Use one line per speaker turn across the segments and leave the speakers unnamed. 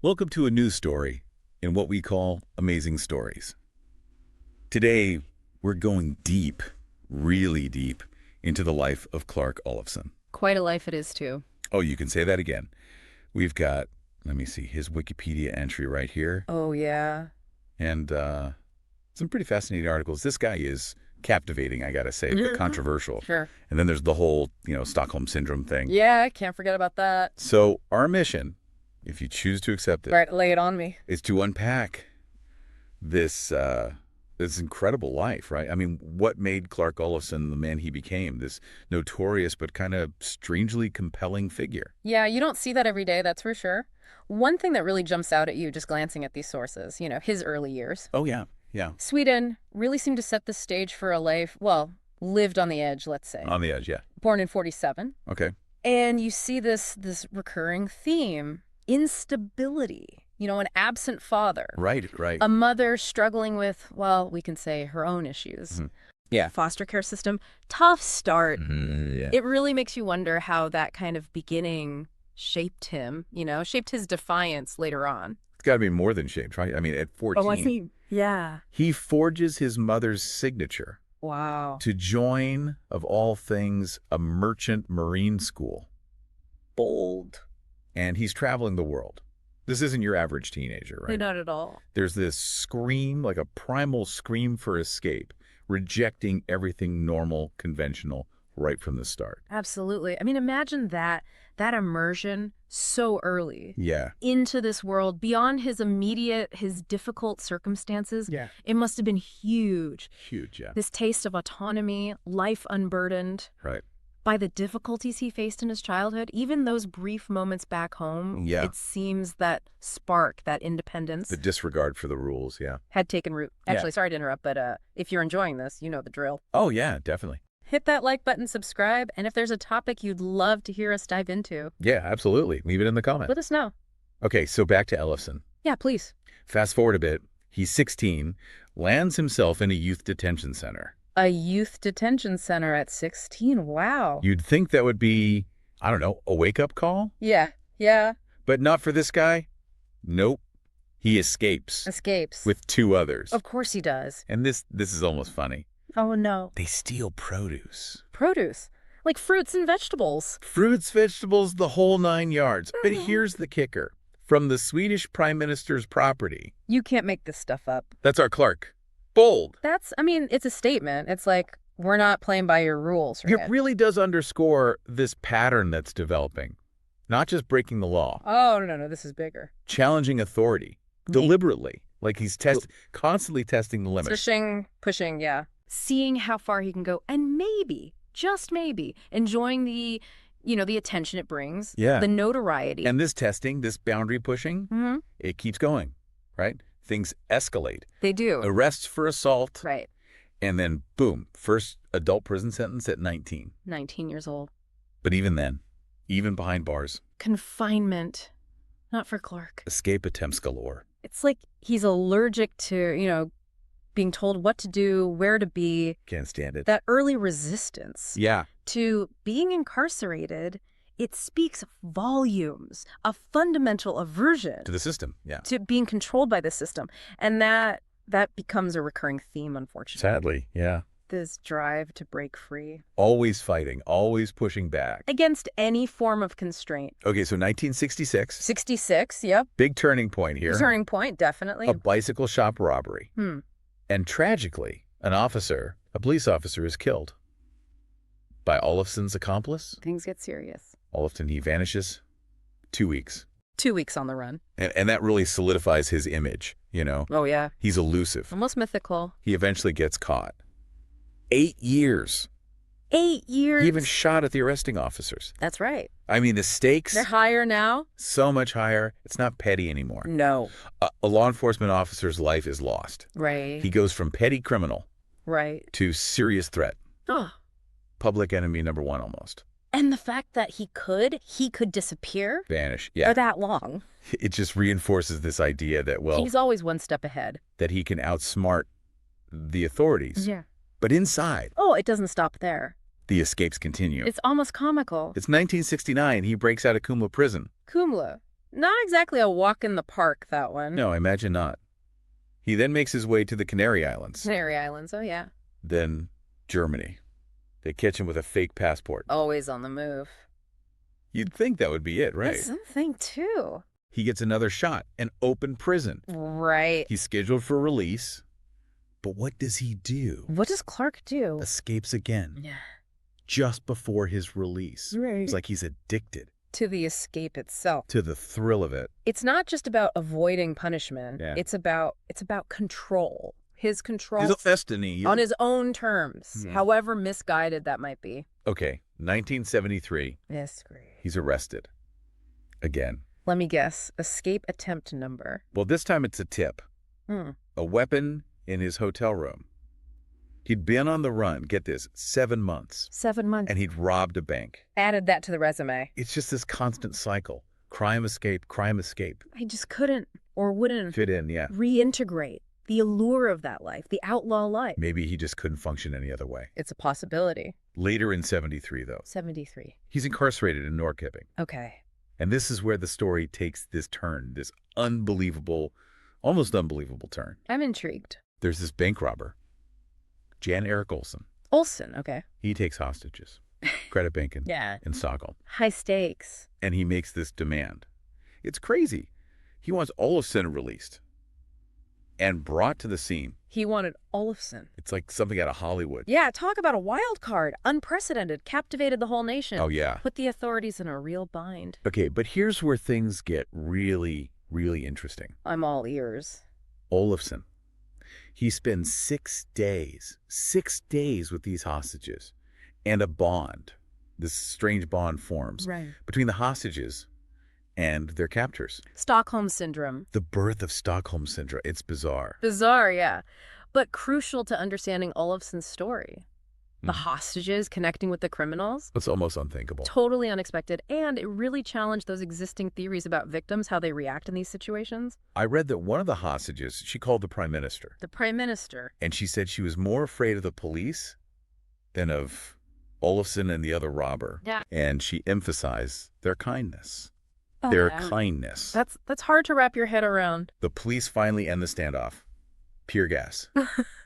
Welcome to a news story in what we call Amazing Stories. Today, we're going deep, really deep, into the life of Clark Olofsson.
Quite a life it is, too.
Oh, you can say that again. We've got, let me see, his Wikipedia entry right here.
Oh, yeah.
And some pretty fascinating articles. This guy is captivating, I gotta say, but controversial.
Sure.
And then there's the whole, Stockholm Syndrome thing.
Yeah, I can't forget about that.
So our mission, if you choose to accept it,
Right, lay it on me.
is to unpack this incredible life, right? I mean, what made Clark Olofsson the man he became, this notorious but kind of strangely compelling figure?
Yeah, you don't see that every day, that's for sure. One thing that really jumps out at you just glancing at these sources, his early years.
Oh, yeah, yeah.
Sweden really seemed to set the stage for a life, well, lived on the edge, let's say.
On the edge, yeah.
Born in 47.
Okay.
And you see this recurring theme, instability. An absent father.
Right.
A mother struggling with, well, we can say her own issues.
Mm-hmm. Yeah.
Foster care system, tough start.
Yeah.
It really makes you wonder how that kind of beginning shaped him, shaped his defiance later on.
It's got to be more than shaped, right? I mean, at 14,
Oh, I see. Yeah.
he forges his mother's signature
Wow.
to join, of all things, a merchant marine school.
Bold.
And he's traveling the world. This isn't your average teenager, right?
Not at all.
There's this scream, like a primal scream for escape, rejecting everything normal, conventional, right from the start.
Absolutely. I mean, imagine that immersion so early.
Yeah.
Into this world, beyond his difficult circumstances.
Yeah.
It must have been huge.
Huge, yeah.
This taste of autonomy, life unburdened.
Right.
By the difficulties he faced in his childhood, even those brief moments back home,
Yeah.
It seems that spark, that independence,
The disregard for the rules, yeah.
had taken root. Actually,
Yeah.
sorry to interrupt, but if you're enjoying this, you know the drill.
Oh, yeah, definitely.
Hit that like button, subscribe, and if there's a topic you'd love to hear us dive into,
Yeah, absolutely. Leave it in the comment.
let us know.
Okay, so back to Olofsson.
Yeah, please.
Fast forward a bit. He's 16, lands himself in a youth detention center.
A youth detention center at 16. Wow.
You'd think that would be, I don't know, a wake-up call?
Yeah.
But not for this guy. Nope. He escapes
Escapes.
with two others.
Of course he does.
And this is almost funny.
Oh, no.
They steal produce.
Produce. Like fruits and vegetables.
Fruits, vegetables, the whole 9 yards. But here's the kicker. From the Swedish Prime Minister's property.
You can't make this stuff up.
That's our Clark. Bold.
It's a statement. It's like, we're not playing by your rules, right?
It really does underscore this pattern that's developing. Not just breaking the law.
Oh, no, this is bigger.
Challenging authority. Deliberately. Like he's constantly testing the limits.
Pushing, yeah. Seeing how far he can go, and maybe, just maybe, enjoying the attention it brings.
Yeah.
The notoriety.
And this testing, this boundary pushing,
Mm-hmm.
it keeps going, right? Things escalate.
They do.
Arrests for assault.
Right.
And then, boom, first adult prison sentence at 19.
19 years old.
But even then, even behind bars,
Confinement. Not for Clark.
escape attempts galore.
It's like he's allergic to, being told what to do, where to be.
Can't stand it.
That early resistance.
Yeah.
To being incarcerated, it speaks volumes, a fundamental aversion
To the system, yeah.
to being controlled by the system. And that becomes a recurring theme, unfortunately.
Sadly, yeah.
This drive to break free.
Always fighting, always pushing back.
Against any form of constraint.
Okay, so 1966,
66, yep.
big turning point here.
Turning point, definitely.
A bicycle shop robbery.
Hmm.
And tragically, a police officer is killed by Olofsson's accomplice.
Things get serious.
Olofsson, he vanishes 2 weeks.
2 weeks on the run.
And that really solidifies his image,
Oh, yeah.
He's elusive.
Almost mythical.
He eventually gets caught. 8 years.
8 years.
He even shot at the arresting officers.
That's right.
I mean, the stakes,
They're higher now?
so much higher. It's not petty anymore.
No.
A law enforcement officer's life is lost.
Right.
He goes from petty criminal
Right.
to serious threat.
Oh.
Public enemy number one almost.
And the fact that he could disappear
Vanish.
for
Yeah.
that long.
It just reinforces this idea that, well,
He's always one step ahead.
that he can outsmart the authorities.
Yeah.
But inside,
Oh, it doesn't stop there.
the escapes continue.
It's almost comical.
It's 1969. He breaks out of Kumla prison.
Kumla. Not exactly a walk in the park, that one.
No, I imagine not. He then makes his way to the Canary Islands,
Canary Islands, oh yeah.
then Germany. They catch him with a fake passport.
Always on the move.
You'd think that would be it, right?
That's something, too.
He gets another shot, an open prison.
Right.
He's scheduled for release. But what does he do?
What does Clark do?
Escapes again.
Yeah.
Just before his release.
Right.
It's like he's addicted
To the escape itself.
to the thrill of it.
It's not just about avoiding punishment.
Yeah.
It's about control. His control
His destiny.
on his own terms,
Mhm.
however misguided that might be.
Okay, 1973,
Yes, great.
he's arrested. Again.
Let me guess. Escape attempt number.
Well, this time it's a tip.
Hmm.
A weapon in his hotel room. He'd been on the run, get this, 7 months,
7 months.
and he'd robbed a bank.
Added that to the resume.
It's just this constant cycle. Crime, escape, crime, escape.
I just couldn't or wouldn't
Fit in, yeah.
reintegrate the allure of that life, the outlaw life.
Maybe he just couldn't function any other way.
It's a possibility.
Later in 73, though,
73.
he's incarcerated in Norrköping.
Okay.
And this is where the story takes this turn, this unbelievable, almost unbelievable turn.
I'm intrigued.
There's this bank robber, Jan Erik Olsson.
Olson, okay.
He takes hostages, credit bank
Yeah.
in Stockholm,
High stakes.
and he makes this demand. It's crazy. He wants Olofsson released and brought to the scene.
He wanted Olofsson.
It's like something out of Hollywood.
Yeah, talk about a wild card. Unprecedented. Captivated the whole nation.
Oh, yeah.
Put the authorities in a real bind.
Okay, but here's where things get really, really interesting.
I'm all ears.
Olofsson. He spends 6 days with these hostages, and a bond, this strange bond forms
Right.
between the hostages and their captors.
Stockholm Syndrome.
The birth of Stockholm Syndrome. It's bizarre.
Bizarre, yeah. But crucial to understanding Olofsson's story. The
Mhm.
hostages connecting with the criminals.
It's almost unthinkable.
Totally unexpected. And it really challenged those existing theories about victims, how they react in these situations.
I read that one of the hostages, she called the prime minister,
The prime minister.
and she said she was more afraid of the police than of Olofsson and the other robber.
Yeah.
And she emphasized their kindness.
Oh,
Their
yeah.
kindness.
That's hard to wrap your head around.
The police finally end the standoff. Tear gas.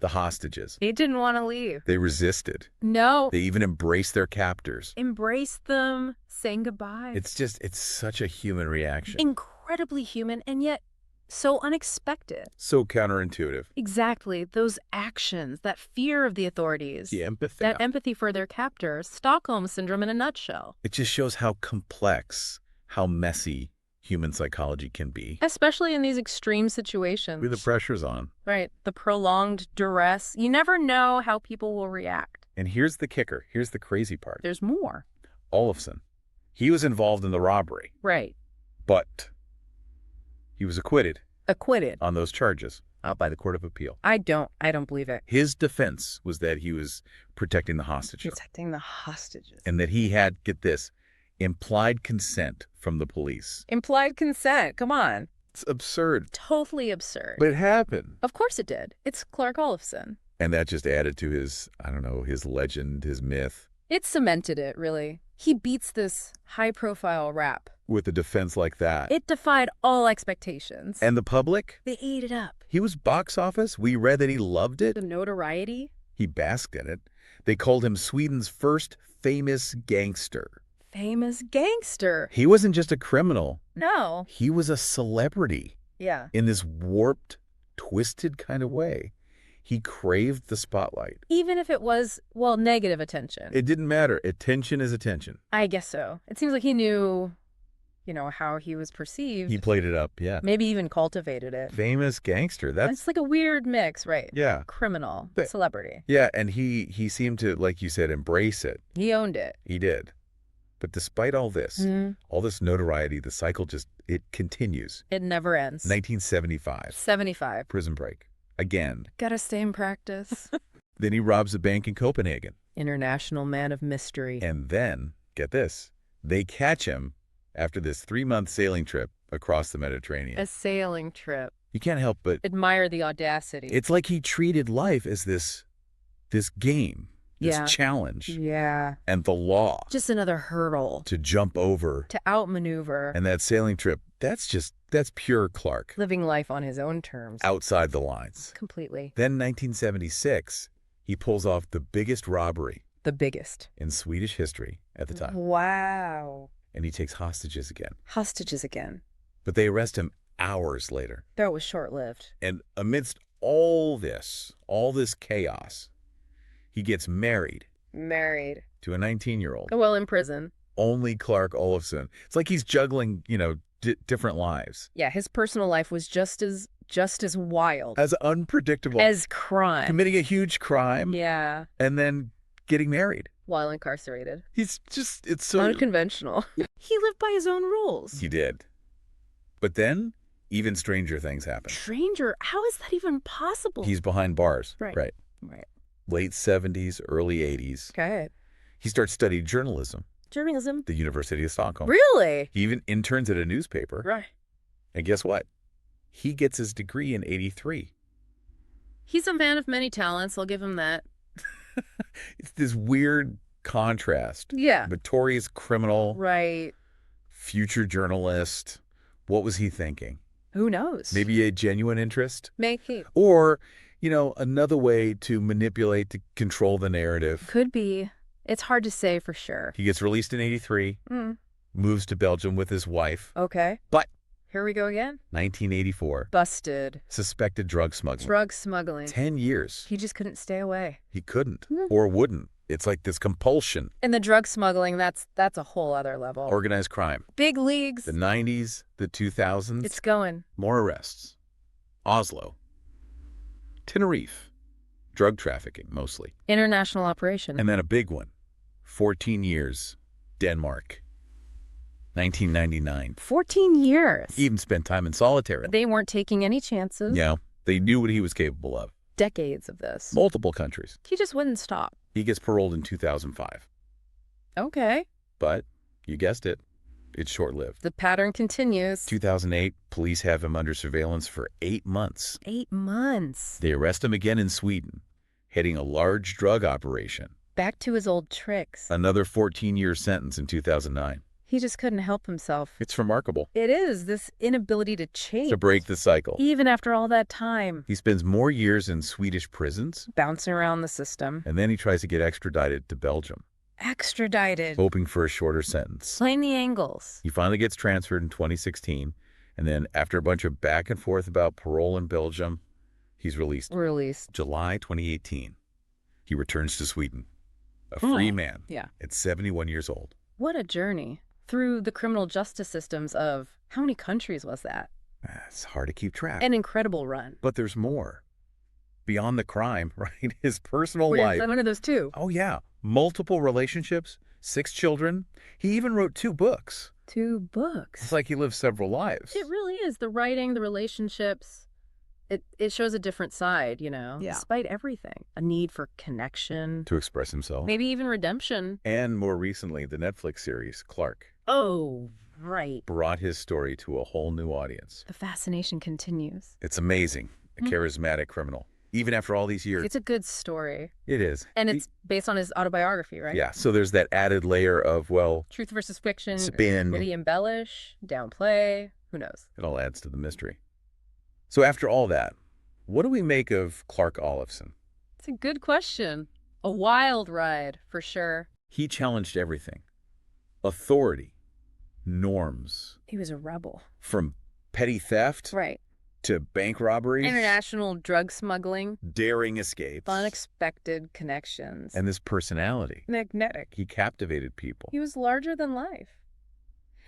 The hostages.
He didn't want to leave.
They resisted.
No.
They even embraced their captors.
Embraced them, saying goodbye.
It's such a human reaction.
Incredibly human and yet so unexpected.
So counterintuitive.
Exactly. Those actions, that fear of the authorities,
The empathy.
that empathy for their captors, Stockholm Syndrome in a nutshell.
It just shows how complex, how messy human psychology can be.
Especially in these extreme situations.
With the pressure's on.
Right. The prolonged duress. You never know how people will react.
And here's the kicker. Here's the crazy part.
There's more.
Olofsson. He was involved in the robbery,
Right.
but he was acquitted
Acquitted.
on those charges by the Court of Appeal.
I don't believe it.
His defense was that he was protecting the hostages
Protecting the hostages.
and that he had, get this, implied consent from the police.
Implied consent. Come on.
It's absurd.
Totally absurd.
But it happened.
Of course it did. It's Clark Olofsson.
And that just added to his, I don't know, his legend, his myth.
It cemented it, really. He beats this high-profile rap.
With a defense like that.
It defied all expectations.
And the public?
They ate it up.
He was box office. We read that he loved it.
The notoriety.
He basked in it. They called him Sweden's first famous gangster.
Famous gangster.
He wasn't just a criminal.
No.
He was a celebrity
Yeah.
in this warped, twisted kind of way. He craved the spotlight.
Even if it was, well, negative attention.
It didn't matter. Attention is attention.
I guess so. It seems like he knew, how he was perceived.
He played it up, yeah.
Maybe even cultivated it.
Famous gangster. That's,
It's like a weird mix, right?
yeah.
Criminal,
But-
celebrity.
Yeah, and he seemed to, like you said, embrace it.
He owned it.
He did. But despite all this, all this notoriety, the cycle it continues.
It never ends.
1975,
75.
prison break. Again.
Gotta stay in practice.
Then he robs a bank in Copenhagen.
International man of mystery.
And then, get this, they catch him after this 3-month sailing trip across the Mediterranean.
A sailing trip.
You can't help but...
Admire the audacity.
It's like he treated life as this game. this
Yeah.
challenge,
Yeah.
and the law
Just another hurdle
to jump over.
to outmaneuver.
And that sailing trip, that's pure Clark.
Living life on his own terms.
Outside the lines.
Completely.
Then 1976, he pulls off the biggest robbery
The biggest.
in Swedish history at the time.
Wow.
And he takes hostages again.
Hostages again.
But they arrest him hours later.
That was short-lived.
And amidst all this chaos, he gets married
Married.
to a 19-year-old.
Well, in prison.
Only Clark Olofsson. It's like he's juggling, different lives.
Yeah, his personal life was just as wild.
As unpredictable.
As crime.
Committing a huge crime.
Yeah.
And then getting married.
While incarcerated.
It's so...
Unconventional. He lived by his own rules.
He did. But then, even stranger things happen.
Stranger? How is that even possible?
He's behind bars.
Right.
Right. Late 70s, early 80s.
Okay.
He starts studying journalism
Journalism?
at the University of Stockholm.
Really?
He even interns at a newspaper.
Right.
And guess what? He gets his degree in 83.
He's a man of many talents, I'll give him that.
It's this weird contrast.
Yeah.
Notorious criminal,
Right.
future journalist. What was he thinking?
Who knows?
Maybe a genuine interest?
Maybe.
Or, another way to manipulate, to control the narrative.
Could be. It's hard to say for sure.
He gets released in 83, moves to Belgium with his wife.
Okay.
But
Here we go again.
1984,
Busted.
suspected drug smuggling.
Drug smuggling.
10 years.
He just couldn't stay away.
He couldn't or wouldn't. It's like this compulsion.
And the drug smuggling, that's a whole other level.
Organized crime.
Big leagues.
The 90s, the 2000s.
It's going.
More arrests. Oslo. Tenerife. Drug trafficking, mostly.
International operation.
And then a big one. 14 years. Denmark. 1999.
14 years.
He even spent time in solitary.
They weren't taking any chances.
Yeah, they knew what he was capable of.
Decades of this.
Multiple countries.
He just wouldn't stop.
He gets paroled in 2005.
Okay.
But, you guessed it, it's short-lived.
The pattern continues.
2008, police have him under surveillance for 8 months.
8 months.
They arrest him again in Sweden, heading a large drug operation.
Back to his old tricks.
Another 14-year sentence in 2009.
He just couldn't help himself.
It's remarkable.
It is, this inability to change.
To break the cycle.
Even after all that time.
He spends more years in Swedish prisons.
Bouncing around the system.
And then he tries to get extradited to Belgium.
Extradited.
Hoping for a shorter sentence.
Playing the angles.
He finally gets transferred in 2016. And then after a bunch of back and forth about parole in Belgium, he's released. July 2018. He returns to Sweden. A free man.
Yeah.
At 71 years old.
What a journey. Through the criminal justice systems of, how many countries was that?
It's hard to keep track.
An incredible run.
But there's more. Beyond the crime, right? His personal life.
One of those too.
Oh, yeah. Multiple relationships, 6 children. He even wrote 2 books.
2 books.
It's like he lived several lives.
It really is. The writing, the relationships. It shows a different side,
Yeah.
Despite everything. A need for connection.
To express himself.
Maybe even redemption.
And more recently, the Netflix series, Clark.
Oh, right.
Brought his story to a whole new audience.
The fascination continues.
It's amazing. A charismatic criminal. Even after all these years.
It's a good story.
It is.
And it's based on his autobiography, right?
Yeah. So there's that added layer of,
truth versus fiction.
Spin.
Did he embellish? Downplay? Who knows?
It all adds to the mystery. So after all that, what do we make of Clark Olofsson?
It's a good question. A wild ride, for sure.
He challenged everything. Authority. Norms.
He was a rebel.
From petty theft.
Right.
To bank robberies.
International drug smuggling.
Daring escapes.
Unexpected connections.
And this personality.
Magnetic.
He captivated people.
He was larger than life.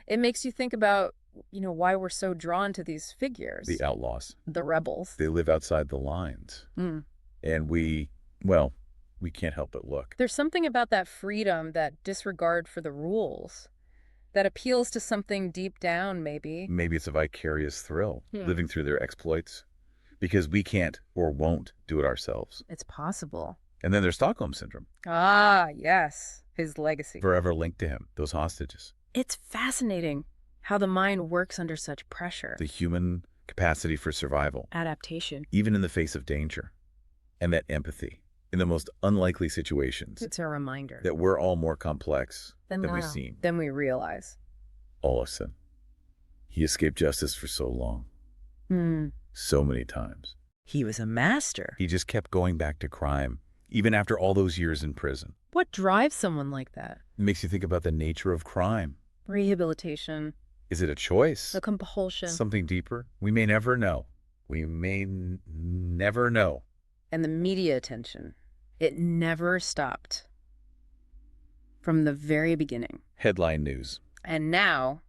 It makes you think about, why we're so drawn to these figures.
The outlaws.
The rebels.
They live outside the lines. And we can't help but look.
There's something about that freedom, that disregard for the rules, that appeals to something deep down, maybe.
Maybe it's a vicarious thrill, living through their exploits, because we can't or won't do it ourselves.
It's possible.
And then there's Stockholm Syndrome.
Ah, yes. His legacy.
Forever linked to him, those hostages.
It's fascinating how the mind works under such pressure.
The human capacity for survival.
Adaptation.
Even in the face of danger. And that empathy. in the most unlikely situations.
It's a reminder
That we're all more complex than we seem.
Than we realize.
Olofsson. He escaped justice for so long. So many times.
He was a master.
He just kept going back to crime, even after all those years in prison.
What drives someone like that?
It makes you think about the nature of crime.
Rehabilitation.
Is it a choice?
A compulsion.
Something deeper? We may never know. We may never know.
And the media attention, it never stopped. From the very beginning.
Headline news.
And now,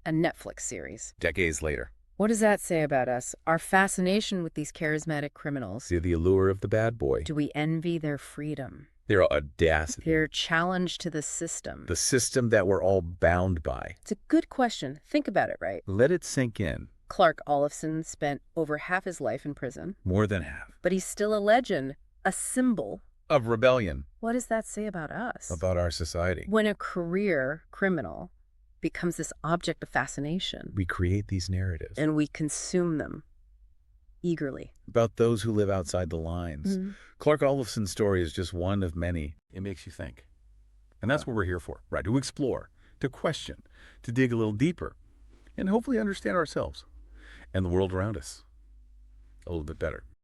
a Netflix series.
Decades later.
What does that say about us? Our fascination with these charismatic criminals.
See the allure of the bad boy.
Do we envy their freedom?
Their audacity.
Their challenge to the system.
The system that we're all bound by.
It's a good question. Think about it, right?
Let it sink in.
Clark Olofsson spent over half his life in prison.
More than half.
But he's still a legend, a symbol.
Of rebellion.
What does that say about us?
About our society.
When a career criminal becomes this object of fascination.
We create these narratives.
And we consume them eagerly.
About those who live outside the lines. Clark Olofsson's story is just one of many. It makes you think. And that's what we're here for, right? To explore, to question, to dig a little deeper, and hopefully understand ourselves and the world around us a little bit better.